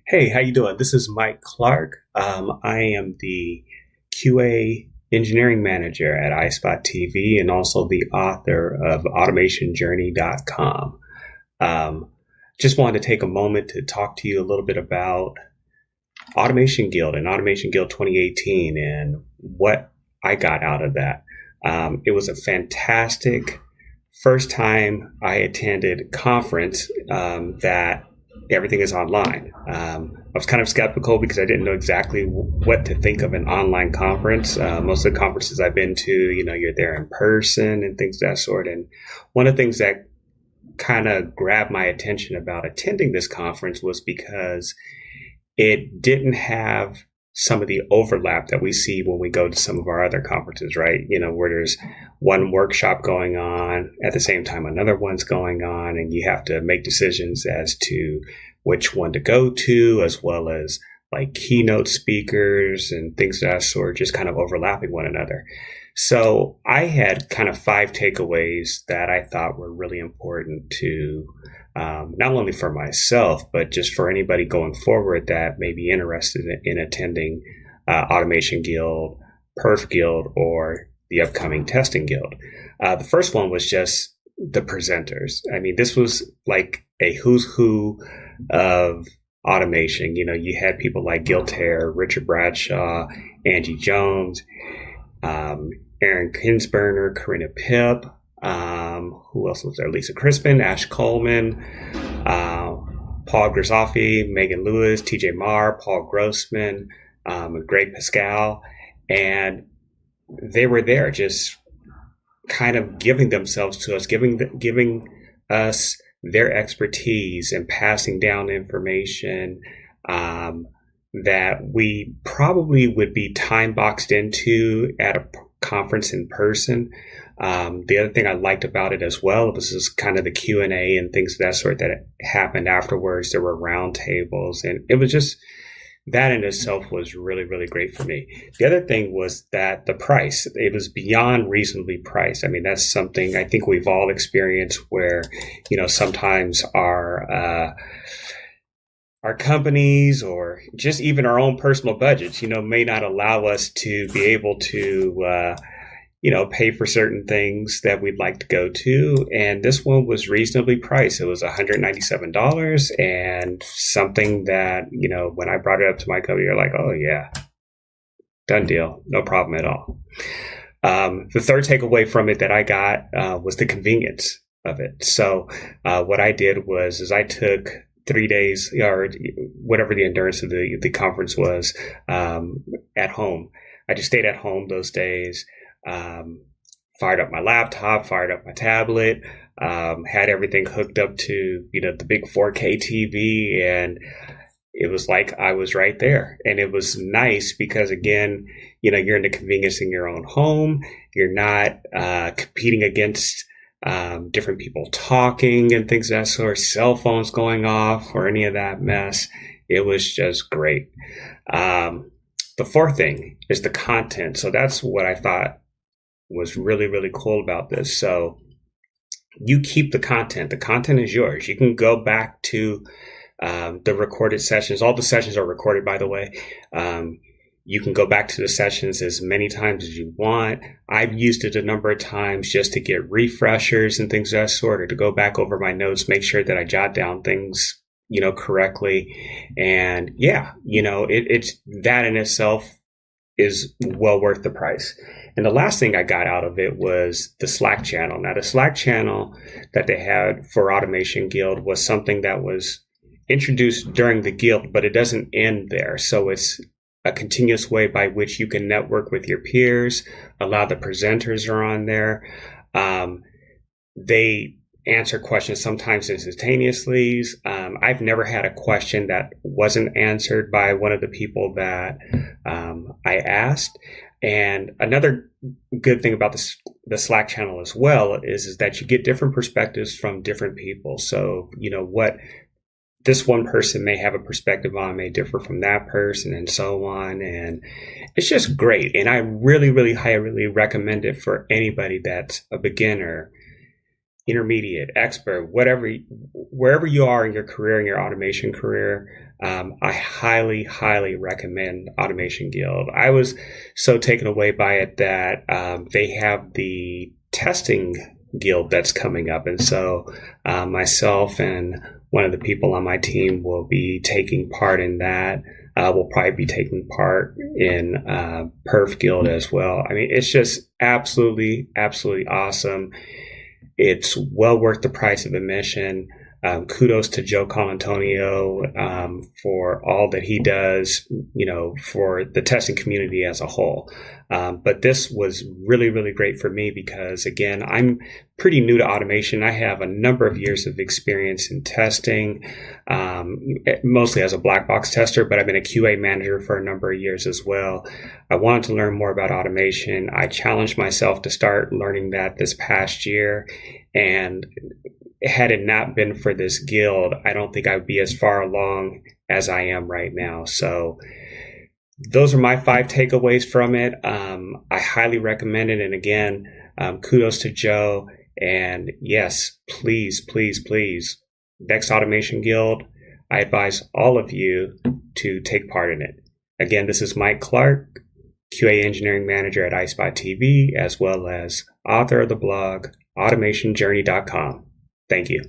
Hey, how you doing? This is Mike Clark. I am the QA engineering manager at iSpot TV and also the author of AutomationJourney.com. Um, just wanted to take a moment to talk to you a little bit about Automation Guild and Automation Guild 2018 and what I got out of that. It was a fantastic first time I attended conference that everything is online. I was kind of skeptical because I didn't know exactly what to think of an online conference. Most of the conferences I've been to, you're there in person and things of that sort. And one of the things that kind of grabbed my attention about attending this conference was because it didn't have some of the overlap that we see when we go to some of our other conferences, right? Where there's one workshop going on at the same time another one's going on, and you have to make decisions as to which one to go to, as well as like keynote speakers and things of that sort, just kind of overlapping one another. So I had kind of 5 takeaways that I thought were really important to not only for myself, but just for anybody going forward that may be interested in attending Automation Guild, Perf Guild, or the upcoming Testing Guild. The first one was just the presenters. I mean, this was like a who's who of automation. You had people like Gil Terre, Richard Bradshaw, Angie Jones, Aaron Kinsberner, Corinna Pipp. Who else was there? Lisa Crispin, Ash Coleman, Paul Grisafi, Megan Lewis, TJ Marr, Paul Grossman, Greg Pascal. And they were there just kind of giving themselves to us, giving us their expertise and passing down information that we probably would be time boxed into at a conference in person. The other thing I liked about it as well was just kind of the Q&A and things of that sort that happened afterwards. There were round tables, and it was just that in itself was really, really great for me. The other thing was that the price, it was beyond reasonably priced. I mean, that's something I think we've all experienced where, sometimes our companies or just even our own personal budgets, may not allow us to be able to, pay for certain things that we'd like to go to. And this one was reasonably priced. It was $197 and something that, when I brought it up to my company, they're like, oh yeah, done deal. No problem at all. The third takeaway from it that I got was the convenience of it. So what I did was I took 3 days or whatever the endurance of the conference was at home. I just stayed at home those days. Fired up my laptop, fired up my tablet, had everything hooked up to, the big 4K TV. And it was like I was right there. And it was nice because, again, you're in the convenience in your own home. You're not competing against different people talking and things of that sort, cell phones going off or any of that mess. It was just great. The fourth thing is the content. So that's what I thought was really, really cool about this. So you keep the content. The content is yours. You can go back to the recorded sessions. All the sessions are recorded, by the way. You can go back to the sessions as many times as you want. I've used it a number of times just to get refreshers and things of that sort, or to go back over my notes, make sure that I jot down things, correctly. And yeah, it's that in itself is well worth the price. And the last thing I got out of it was the Slack channel. Now, the Slack channel that they had for Automation Guild was something that was introduced during the guild, but it doesn't end there. So it's a continuous way by which you can network with your peers. A lot of the presenters are on there. They answer questions sometimes instantaneously. I've never had a question that wasn't answered by one of the people that I asked. And another good thing about the Slack channel as well is that you get different perspectives from different people. So, what this one person may have a perspective on may differ from that person and so on. And it's just great. And I really, really highly recommend it for anybody that's a beginner, intermediate, expert, wherever you are in your career, in your automation career. I highly, highly recommend Automation Guild. I was so taken away by it that they have the testing guild that's coming up. And so myself and one of the people on my team will be taking part in that. We'll probably be taking part in Perf Guild as well. I mean, it's just absolutely, absolutely awesome. It's well worth the price of admission. Kudos to Joe Colantonio for all that he does, for the testing community as a whole. But this was really, really great for me because, again, I'm pretty new to automation. I have a number of years of experience in testing, mostly as a black box tester, but I've been a QA manager for a number of years as well. I wanted to learn more about automation. I challenged myself to start learning that this past year. And had it not been for this guild, I don't think I would be as far along as I am right now. So those are my 5 takeaways from it. I highly recommend it. And again, kudos to Joe. And yes, please, please, please, next Automation Guild, I advise all of you to take part in it. Again, this is Mike Clark, QA Engineering Manager at iSpot TV, as well as author of the blog, automationjourney.com. Thank you.